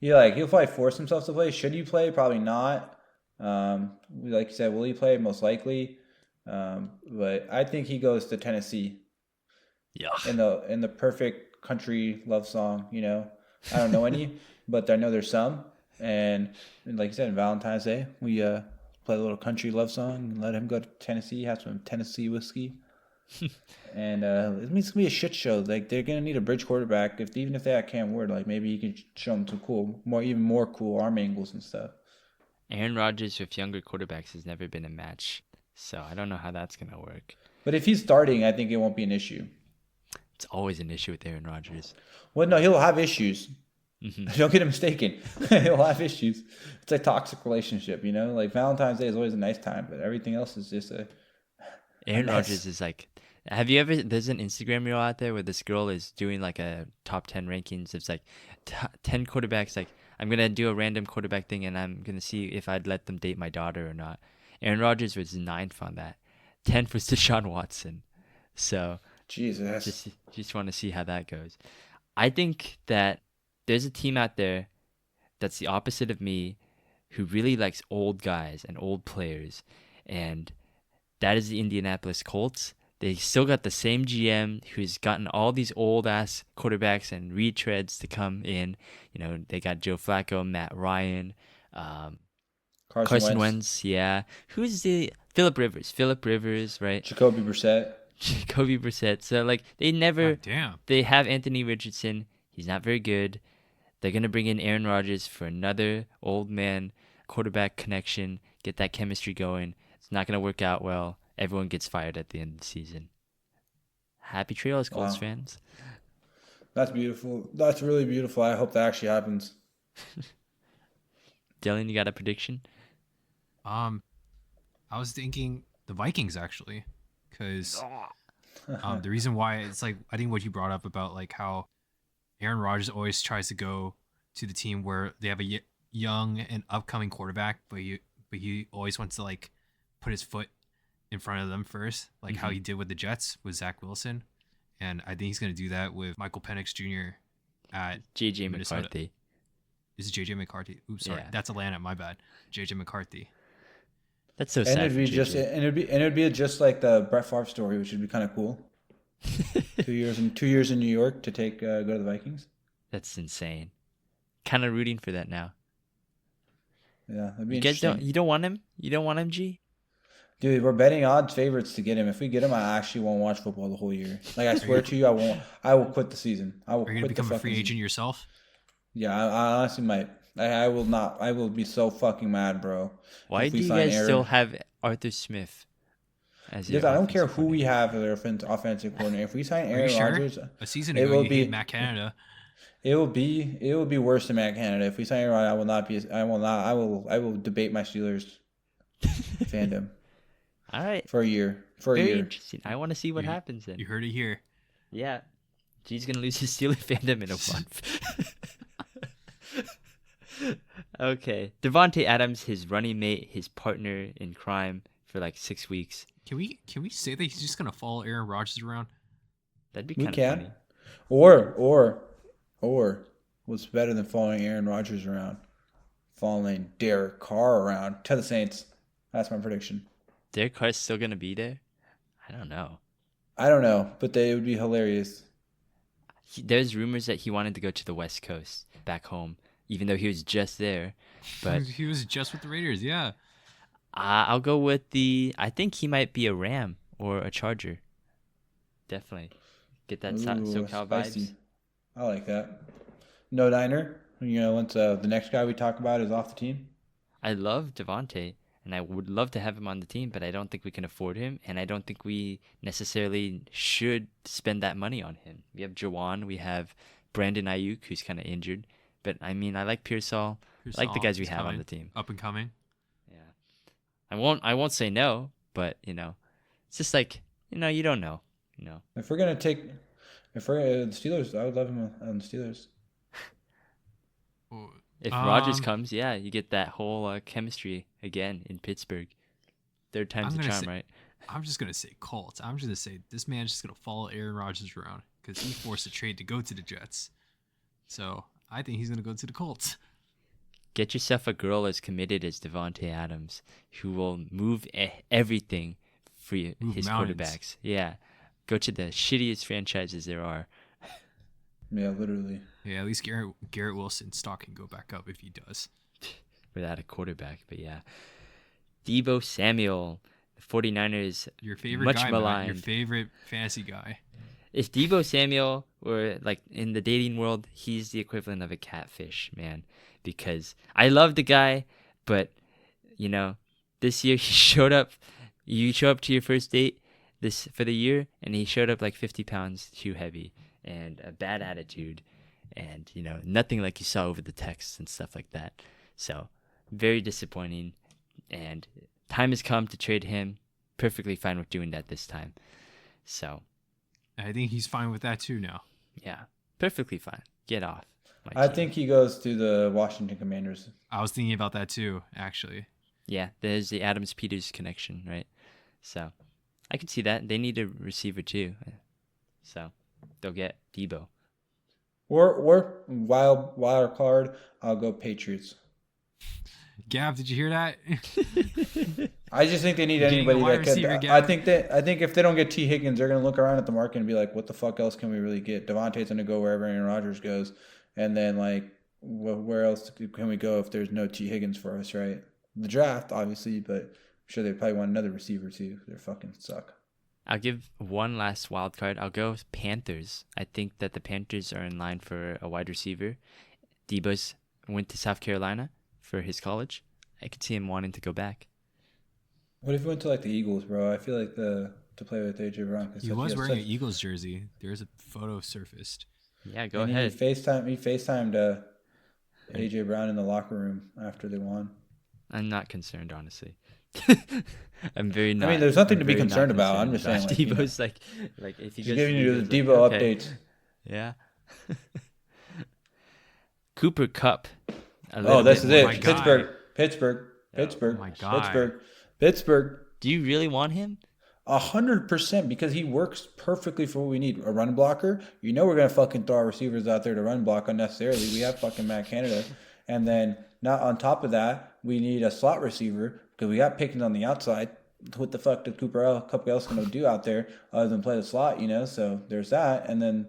Yeah, he'll probably force himself to play. Should he play? Probably not. Like you said, will he play? Most likely. But I think he goes to Tennessee Yeah. in the perfect country love song. I don't know any, but I know there's some. And like you said, Valentine's Day, we play a little country love song and let him go to Tennessee, have some Tennessee whiskey. And it's gonna be a shit show. Like they're gonna need a bridge quarterback. Even if they have Cam Ward, like maybe he can show them some even more cool arm angles and stuff. Aaron Rodgers with younger quarterbacks has never been a match. So I don't know how that's going to work. But if he's starting, I think it won't be an issue. It's always an issue with Aaron Rodgers. Well, no, he'll have issues. Don't get it mistaken. He'll have issues. It's a toxic relationship, Like Valentine's Day is always a nice time, but everything else is just Aaron mess. Rodgers is like, there's an Instagram reel out there where this girl is doing like a top 10 rankings. It's like 10 quarterbacks. Like, I'm going to do a random quarterback thing and I'm going to see if I'd let them date my daughter or not. Aaron Rodgers was 9th on that. 10th was Deshaun Watson. So Jesus. just want to see how that goes. I think that there's a team out there that's the opposite of me who really likes old guys and old players. And that is the Indianapolis Colts. They still got the same GM who's gotten all these old-ass quarterbacks and retreads to come in. They got Joe Flacco, Matt Ryan, Carson Wentz, yeah. Who's the... Phillip Rivers, right? Jacoby Brissett. Jacoby Brissett. So, they never... God damn. They have Anthony Richardson. He's not very good. They're going to bring in Aaron Rodgers for another old man quarterback connection, get that chemistry going. It's not going to work out well. Everyone gets fired at the end of the season. Happy trails, Colts fans. That's beautiful. That's really beautiful. I hope that actually happens. Dylan, you got a prediction? I was thinking the Vikings actually, because the reason why it's like I think what you brought up about like how Aaron Rodgers always tries to go to the team where they have a young and upcoming quarterback, but he always wants to like put his foot in front of them first, like how he did with the Jets with Zach Wilson, and I think he's gonna do that with Michael Penix Jr. at JJ Minnesota. McCarthy. Is it JJ McCarthy? Oops, sorry, Yeah. that's Atlanta. My bad. JJ McCarthy. That's so And sad it'd for be JJ. it'd be just like the Brett Favre story, which would be kind of cool. 2 years in New York to go to the Vikings. That's insane. Kind of rooting for that now. Yeah, that'd be You guys interesting. you don't want him? You don't want him, G? Dude, we're betting odds favorites to get him. If we get him, I actually won't watch football the whole year. Like I swear to you, I won't. I will quit the season. I will Are you gonna quit the become a fucking free season. agent yourself? Yeah, I honestly might. I will not. I will be so fucking mad, bro. Why If we do you sign guys still Aaron, have Arthur Smith as your because I don't care offensive who we coordinator? have as our offensive coordinator. If we sign Are you Aaron sure? Rodgers, A season it ago, will you hate be. Matt Canada. It will be worse than Matt Canada. If we sign Aaron Rodgers, I will not be. I will not. I will debate my Steelers fandom All right. for a year. For a Very year. interesting. I want to see what You- happens then. You heard it here. Yeah. G's going to lose his Steeler fandom in a month. Okay. Devontae Adams, his running mate, his partner in crime for like 6 weeks. Can we say that he's just gonna follow Aaron Rodgers around? That'd be We kind of can. funny. Or what's better than following Aaron Rodgers around? Following Derek Carr around to the Saints. That's my prediction. Derek Carr's still going to be there? I don't know. I don't know, but they would be hilarious. There's rumors that he wanted to go to the West Coast, back home, even though he was just there. But He was just with the Raiders, yeah. I'll go with I think he might be a Ram or a Charger. Definitely. Get that SoCal spicy. vibes. I like that. No diner. Once the next guy we talk about is off the team. I love Devontae, and I would love to have him on the team, but I don't think we can afford him, and I don't think we necessarily should spend that money on him. We have Jawan, we have Brandon Ayuk, who's kind of injured, but I mean, I like Pearsall. I like the guys we He's have on coming. the team. Up and coming. Yeah, I won't say no, but it's just like you don't know. If we're the Steelers, I would love him on the Steelers. Oh, If Rodgers Um, comes, yeah, you get that whole chemistry again in Pittsburgh. Third time's I'm the gonna charm, say- right? I'm just gonna say Colts. I'm just gonna say this man's just gonna follow Aaron Rodgers around because he forced a trade to go to the Jets. So I think he's gonna go to the Colts. Get yourself a girl as committed as Devontae Adams, who will move everything for Move his mountains. quarterbacks. Yeah, go to the shittiest franchises there are. Yeah, literally. Yeah, at least Garrett Wilson's stock can go back up if he does. Without a quarterback, but yeah. Deebo Samuel, the 49ers, Your favorite much guy, Matt, your maligned. favorite fantasy guy. If Deebo Samuel were like in the dating world, he's the equivalent of a catfish, man. Because I love the guy, but this year he showed up. You show up to your first date for the year, and he showed up like 50 pounds too heavy and a bad attitude, and nothing like you saw over the texts and stuff like that. So very disappointing, and time has come to trade him. Perfectly fine with doing that this time. So I think he's fine with that too now. yeah, perfectly fine. Get off. my I team. think he goes to the Washington Commanders. I was thinking about that too, actually. Yeah, there's the Adams Peters connection, right? So I could see that. They need a receiver too. So they'll get Deebo. Or wild card, I'll go Patriots. Gav, did you hear that? I just think they need You're getting a anybody wide that could. receiver, I Gavin. think if they don't get T Higgins, they're gonna look around at the market and be like, "What the fuck else can we really get?" Devontae's gonna go wherever Aaron Rodgers goes, and then where else can we go if there's no T Higgins for us, right? The draft, obviously, but I'm sure they probably want another receiver too. They fucking suck. I'll give one last wild card. I'll go with Panthers. I think that the Panthers are in line for a wide receiver. Deebo's went to South Carolina for his college. I could see him wanting to go back. What if we went to the Eagles, bro? I feel like to play with AJ Brown. He was wearing an Eagles jersey. There's a photo surfaced. Yeah, go He ahead. FaceTimed AJ Brown in the locker room after they won. I'm not concerned, honestly. I'm very not. I mean, there's nothing I'm to be very not concerned about. I'm concerned just saying, about Deebo's like if he Just goes giving to you Eagles, the like, Debo okay. updates. Yeah. Cooper Cup. Oh, this is bit it. more. My guy. Pittsburgh. my guy. Pittsburgh. Do you really want him? 100% because he works perfectly for what we need. A run blocker. We're gonna fucking throw our receivers out there to run block unnecessarily. We have fucking Matt Canada, and then not on top of that, we need a slot receiver because we got Pickens on the outside. What the fuck did Cooper Kupp else going to do out there other than play the slot, So there's that. And then,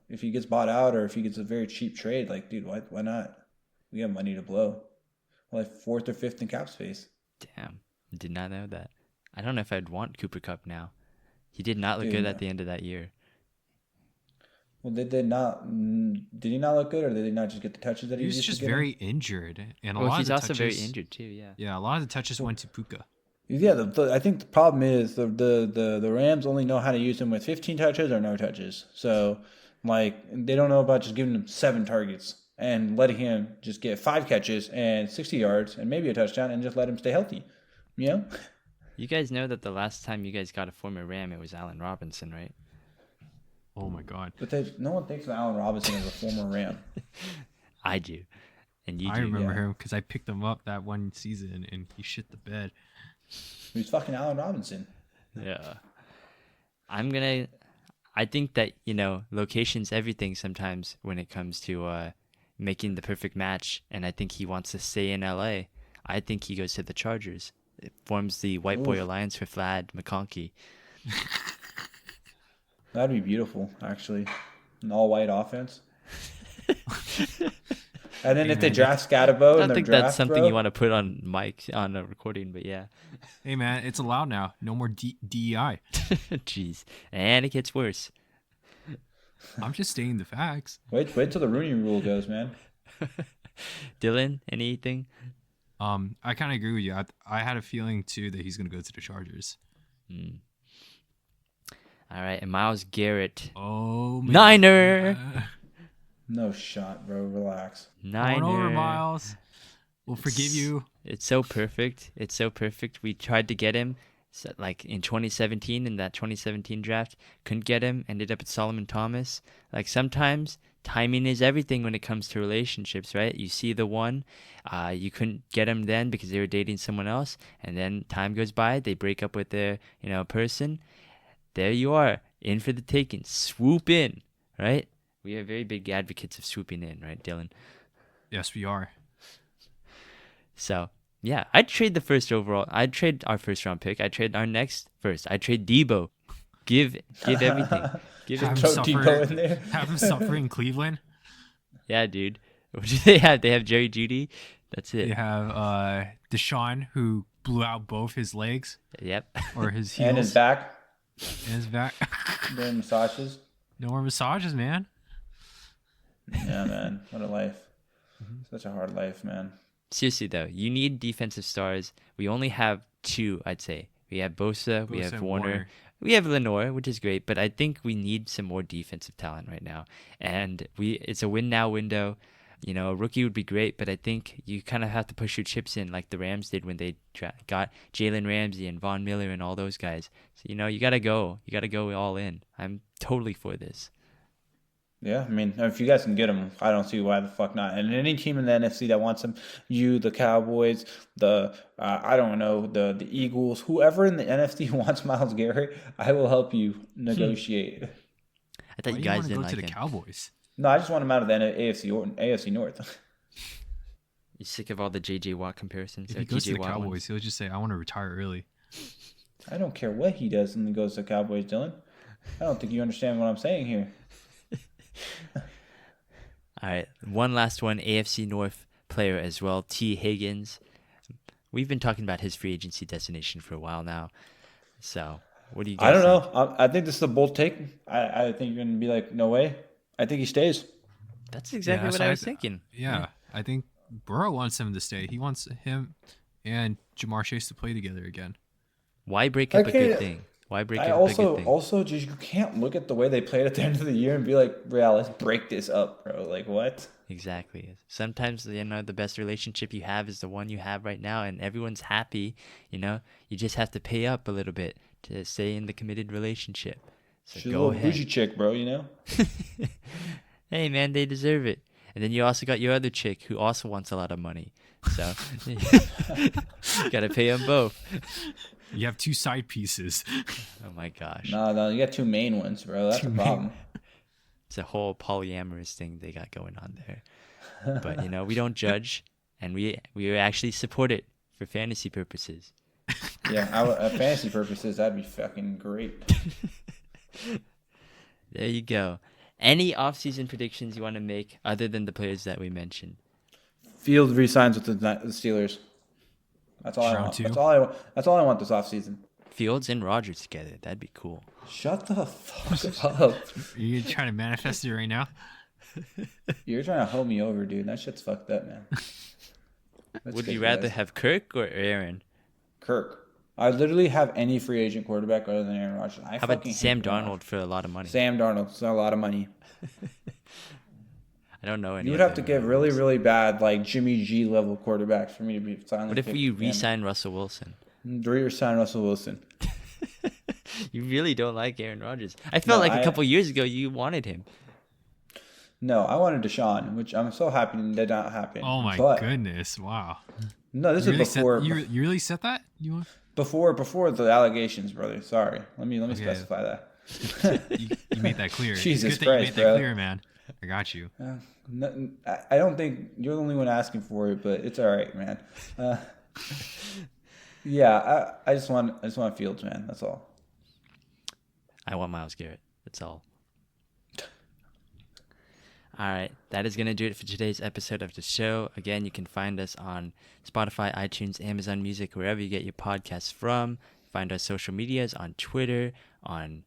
if he gets bought out or if he gets a very cheap trade, like, dude, why not? We have money to blow. We're like 4th or 5th in cap space. Damn. Did not know that. I don't know if I'd want Cooper Kupp now. He did not look good at the end of that year. Well, did he not look good, or did he not just get the touches that he was used just to get very injured, and a lot he's of the also touches, very injured too. Yeah. Yeah, a lot of the touches went to Puka. Yeah, I think the problem is the Rams only know how to use him with 15 touches or no touches. So, like, they don't know about just giving him 7 targets and letting him just get 5 catches and 60 yards and maybe a touchdown and just let him stay healthy. You guys know that the last time you guys got a former Ram, it was Allen Robinson, right? Oh my God! But no one thinks of Allen Robinson as a former Ram. I do, and you do. I remember him because I picked him up that one season, and he shit the bed. He's fucking Allen Robinson. Yeah. I think that, location's everything sometimes when it comes to making the perfect match, and I think he wants to stay in LA. I think he goes to the Chargers. It forms the White Boy Alliance for Vlad McConkey. That'd be beautiful, actually. An all-white offense. And then if they draft Scatterbo, I don't think that's something you want to put on mic on a recording, but yeah. Hey man, it's allowed now. No more DEI. Jeez, and it gets worse. I'm just stating the facts. Wait till the Rooney Rule goes, man. Dylan, anything? I kind of agree with you. I had a feeling too that he's going to go to the Chargers. All right, and Myles Garrett. Oh, man. Niner. No shot, bro. Relax. Niner. Going over, Miles. We'll forgive you. It's so perfect. It's so perfect. We tried to get him, like in 2017, in that 2017 draft. Couldn't get him. Ended up at Solomon Thomas. Like sometimes timing is everything when it comes to relationships, right? You see the one, you couldn't get him then because they were dating someone else, and then time goes by, they break up with their, person. There you are, in for the taking. Swoop in, right? We are very big advocates of swooping in, right, Dylan? Yes, we are. So, yeah, I'd trade the first overall. I'd trade our first round pick. I'd trade our next first. I'd trade Debo. Give everything. Give Have him. him, Debo in there. have him suffer in Cleveland. Yeah, dude. What do they have? They have Jerry Jeudy. That's it. They have Deshaun, who blew out both his legs. Yep. Or his heels. And his back. And his back. Doing massages. No more massages, man. Yeah, man. What a life. Such a hard life, man. Seriously, though, you need defensive stars. We only have 2, I'd say. We have Bosa, we have and Warner. We have Lenore, which is great, but I think we need some more defensive talent right now. And it's a win-now window. A rookie would be great, but I think you kind of have to push your chips in like the Rams did when they got Jalen Ramsey and Von Miller and all those guys. So, you got to go. You got to go all in. I'm totally for this. Yeah, I mean, if you guys can get him, I don't see why the fuck not. And any team in the NFC that wants him, the Cowboys, I don't know, the Eagles, whoever in the NFC wants Myles Garrett, I will help you negotiate. I thought Why you do guys want to didn't go like to the him. Cowboys? No, I just want him out of the AFC North. You sick of all the J.J. Watt comparisons? If or he goes to TJ the Watt Cowboys, ones? he'll just say, I want to retire early. I don't care what he does when he goes to the Cowboys, Dylan. I don't think you understand what I'm saying here. All right, one last one, AFC North player as well, T. Higgins. We've been talking about his free agency destination for a while now. So, what do you guys I don't think? know. I think this is a bold take. I think you're going to be like, no way. I think he stays. That's exactly that's what I was thinking. Yeah, I think Burrow wants him to stay. He wants him and Jamar Chase to play together again. Why break up a good thing? Why break up a good thing? Also, just you can't look at the way they played at the end of the year and be like, "Real, let's break this up, bro." Like what? Exactly. Sometimes the best relationship you have is the one you have right now, and everyone's happy. You just have to pay up a little bit to stay in the committed relationship. So She's go a little ahead. bougie chick, bro. Hey man, they deserve it. And then you also got your other chick who also wants a lot of money. So you gotta pay them both. You have 2 side pieces. Oh my gosh. No, you got 2 main ones, bro. That's a problem. It's a whole polyamorous thing they got going on there. But we don't judge. and we actually support it for fantasy purposes. Yeah, fantasy purposes, that'd be fucking great. There you go. Any off-season predictions you want to make other than the players that we mentioned? Field resigns with the Steelers. That's all I Round want. two. That's all I want this offseason. Fields and Rodgers together. That'd be cool. Shut the fuck up. Are you trying to manifest it right now? You're trying to hold me over, dude. That shit's fucked up, man. Would you rather have Kirk or Aaron? Kirk? I literally have any free agent quarterback other than Aaron Rodgers. How about Sam Darnold for a lot of money? Sam Darnold. It's not a lot of money. I don't know any. You would have to get really, really bad, like Jimmy G level quarterbacks for me to be silent. What if we re-sign Russell Wilson? Re-sign Russell Wilson. You really don't like Aaron Rodgers. I felt like a couple years ago you wanted him. No, I wanted Deshaun, which I'm so happy did not happen. Oh my goodness! Wow. No, this is before. You really said that? You want? Before the allegations, brother. Sorry. Let me specify that. you made that clear. Jesus Good Christ, that you made that clear, man. I got you. I don't think you're the only one asking for it, but it's all right, man. Yeah, I just want Fields, man. That's all. I want Myles Garrett. That's all. All right, that is going to do it for today's episode of the show. Again, you can find us on Spotify, iTunes, Amazon Music, wherever you get your podcasts from. Find our social medias on Twitter, on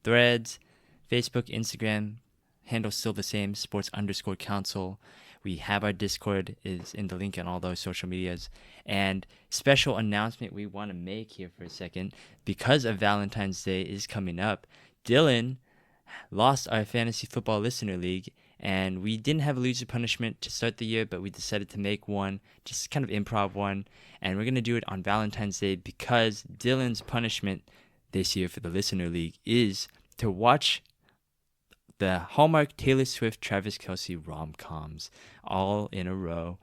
Threads, Facebook, Instagram. Handle still the same, sports_counsel. We have our Discord is in the link on all those social medias. And special announcement we want to make here for a second, because of Valentine's Day is coming up. Dylan lost our fantasy football listener league, and we didn't have a loser punishment to start the year, but we decided to make one, just kind of improv one, and we're going to do it on Valentine's Day because Dylan's punishment this year for the listener league is to watch the Hallmark Taylor Swift Travis Kelce rom-coms all in a row.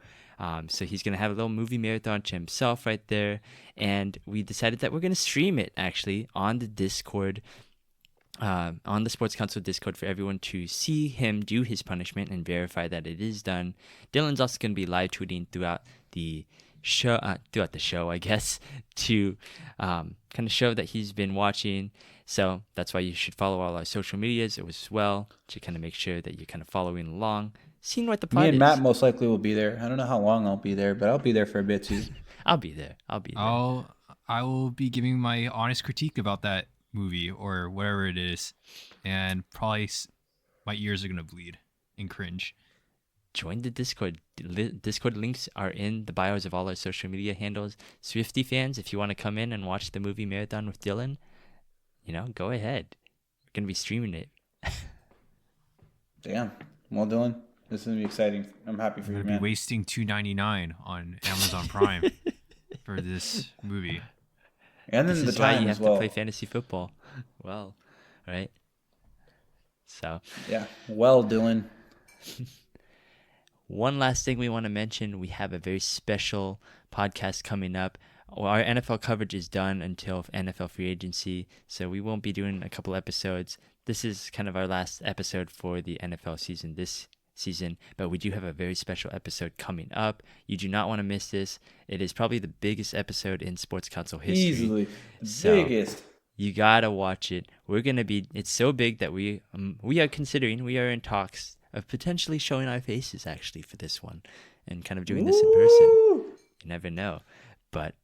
So he's going to have a little movie marathon to himself right there, and we decided that we're going to stream it actually on the Discord, on the Sports Counsel Discord, for everyone to see him do his punishment and verify that it is done. Dylan's also going to be live tweeting throughout the show, I guess, to kind of show that he's been watching. So that's why you should follow all our social medias as well, to kind of make sure that you're kind of following along, seeing what the pod is. Me and Matt most likely will be there. I don't know how long I'll be there, but I'll be there for a bit too. I'll be there. I will be giving my honest critique about that movie or whatever it is, and probably my ears are gonna bleed and cringe. Join the Discord. Discord links are in the bios of all our social media handles. Swiftie fans, if you want to come in and watch the movie marathon with Dylan, go ahead. We're gonna be streaming it. Damn. Well, Dylan, this is gonna be exciting. I'm happy for you, man. We're gonna be wasting $2.99 on Amazon Prime for this movie. And then this the is why time you as have well. to play fantasy football. Well, right? So. Yeah. Well, Dylan. One last thing we want to mention, we have a very special podcast coming up. Our NFL coverage is done until NFL free agency, so we won't be doing a couple episodes. This is kind of our last episode for the NFL season this season, but we do have a very special episode coming up. You do not want to miss this. It is probably the biggest episode in Sports Counsel history. Easily. Biggest. You gotta watch it. It's so big that we are in talks of potentially showing our faces actually for this one and kind of doing this in person. You never know. But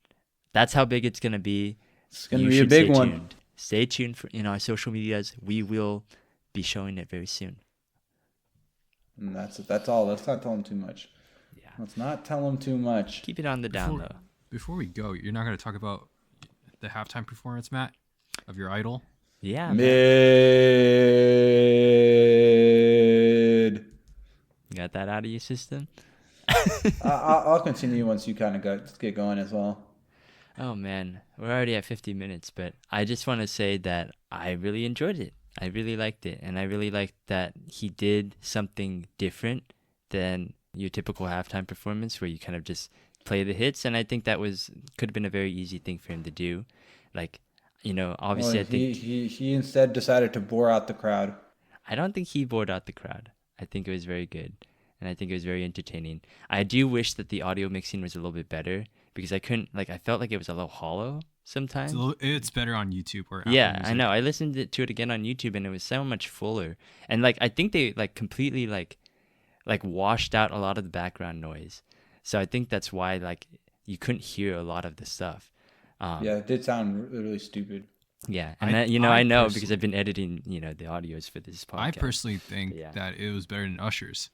that's how big it's going to be. It's going to be a big one. Tuned. Stay tuned in our social medias. We will be showing it very soon. And that's all. Let's not tell them too much. Yeah. Let's not tell them too much. Keep it on the down low. Before we go, you're not going to talk about the halftime performance, Matt, of your idol? Yeah. Mid. You got that out of your system? I'll continue once you kind of get going as well. Oh, man. We're already at 50 minutes, but I just want to say that I really enjoyed it. I really liked it, and I really liked that he did something different than your typical halftime performance where you kind of just play the hits, and I think that could have been a very easy thing for him to do. Obviously, well, I think he instead decided to bore out the crowd. I don't think he bored out the crowd. I think it was very good. and I think it was very entertaining. I do wish that the audio mixing was a little bit better because I couldn't I felt like it was a little hollow sometimes. It's better on YouTube or Apple Yeah, Music. I know. I listened to it again on YouTube, and it was so much fuller. And I think they completely washed out a lot of the background noise. So I think that's why you couldn't hear a lot of the stuff. Yeah, it did sound really stupid. Yeah, and I know because I've been editing the audios for this podcast. I personally think Yeah. that it was better than Usher's.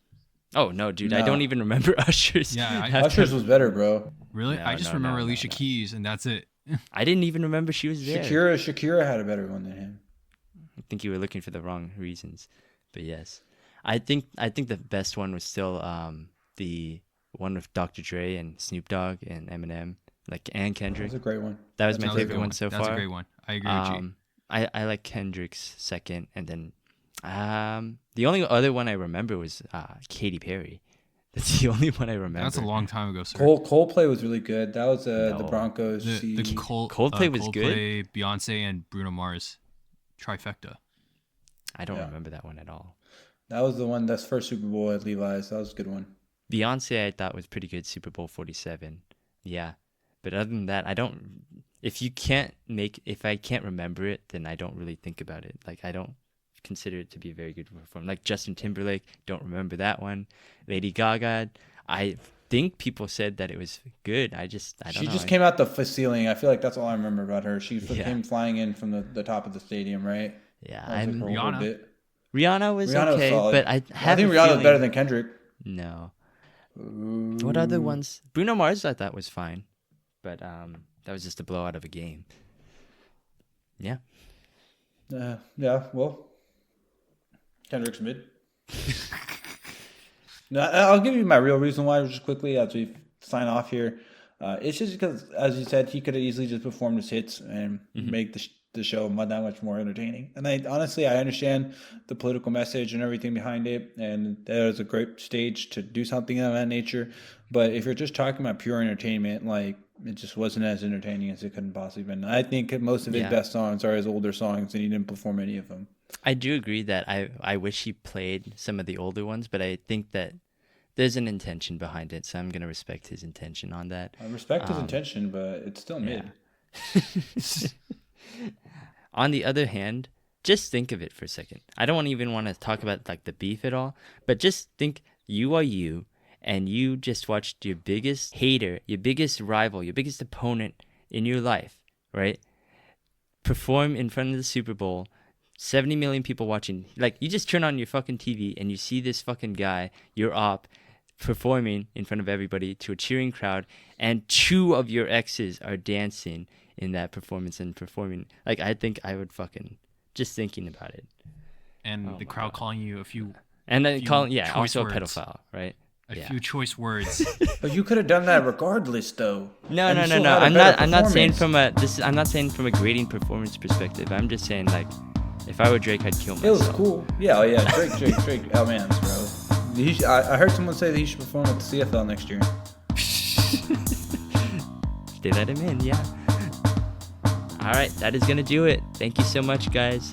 Oh no, dude! I No. don't even remember Usher's. Yeah, Usher's was better, bro. Really? No, I just no, remember no, Alicia no. Keys, and that's it. I didn't even remember she was there. Shakira had a better one than him. I think you were looking for the wrong reasons, but yes, I think the best one was still the one with Dr. Dre and Snoop Dogg and Eminem, and Kendrick. That's a great one. That was my That was a favorite good one so That's far. a great one. I agree with you. I like Kendrick's second, and then the only other one I remember was Katy Perry. That's the only one I remember. That's a long time ago, sir. Coldplay was really good. That was the No. Broncos. The Coldplay was good? Coldplay, Beyonce, and Bruno Mars trifecta. I don't Yeah. remember that one at all. That was the one that's first Super Bowl at Levi's. That was a good one. Beyonce I thought was pretty good. Super Bowl 47. Yeah, but other than that, I don't. If I can't remember it, then I don't really think about it. I don't consider it to be a very good performance. Like Justin Timberlake, don't remember that one. Lady Gaga, I think people said that it was good. I don't know. She just came out the ceiling. I feel like that's all I remember about her. She Yeah. came flying in from the top of the stadium, right? Yeah, That was like her whole Rihanna. bit. Rihanna was Rihanna was okay, solid. but I have think a Rihanna was better feeling- than Kendrick. No. What other ones? Bruno Mars I thought was fine, but that was just a blowout of a game. Yeah. Yeah, well, Kendrick's mid. No, I'll give you my real reason why just quickly as we sign off here. It's just because, as you said, he could have easily just performed his hits and make the show that much more entertaining. And I understand the political message and everything behind it, and that is a great stage to do something of that nature. But if you're just talking about pure entertainment, it just wasn't as entertaining as it could have possibly been. I think most of his Yeah. best songs are his older songs, and he didn't perform any of them. I do agree that I wish he played some of the older ones, but I think that there's an intention behind it, so I'm going to respect his intention on that. I respect his intention, but it's still mid. On the other hand, just think of it for a second. I don't even want to talk about the beef at all, but just think you are you, and you just watched your biggest hater, your biggest rival, your biggest opponent in your life, right? Perform in front of the Super Bowl, 70 million people watching. You just turn on your fucking TV and you see this fucking guy, your op, performing in front of everybody to a cheering crowd, and 2 of your exes are dancing in that performance and performing. I think I would fucking, just thinking about it. And Oh the my crowd God. calling you a few And then few also a choice words. pedophile, right? few choice words. But you could have done that regardless, though. No. And you still had a I'm better not saying performance. I'm not saying from a grading performance perspective. I'm just saying if I were Drake, I'd kill It myself. was cool. Yeah, Drake. Oh man, bro. I heard someone say that he should perform at the CFL next year. They let him in, yeah. All right, that is gonna do it. Thank you so much, guys.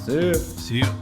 See ya. See ya.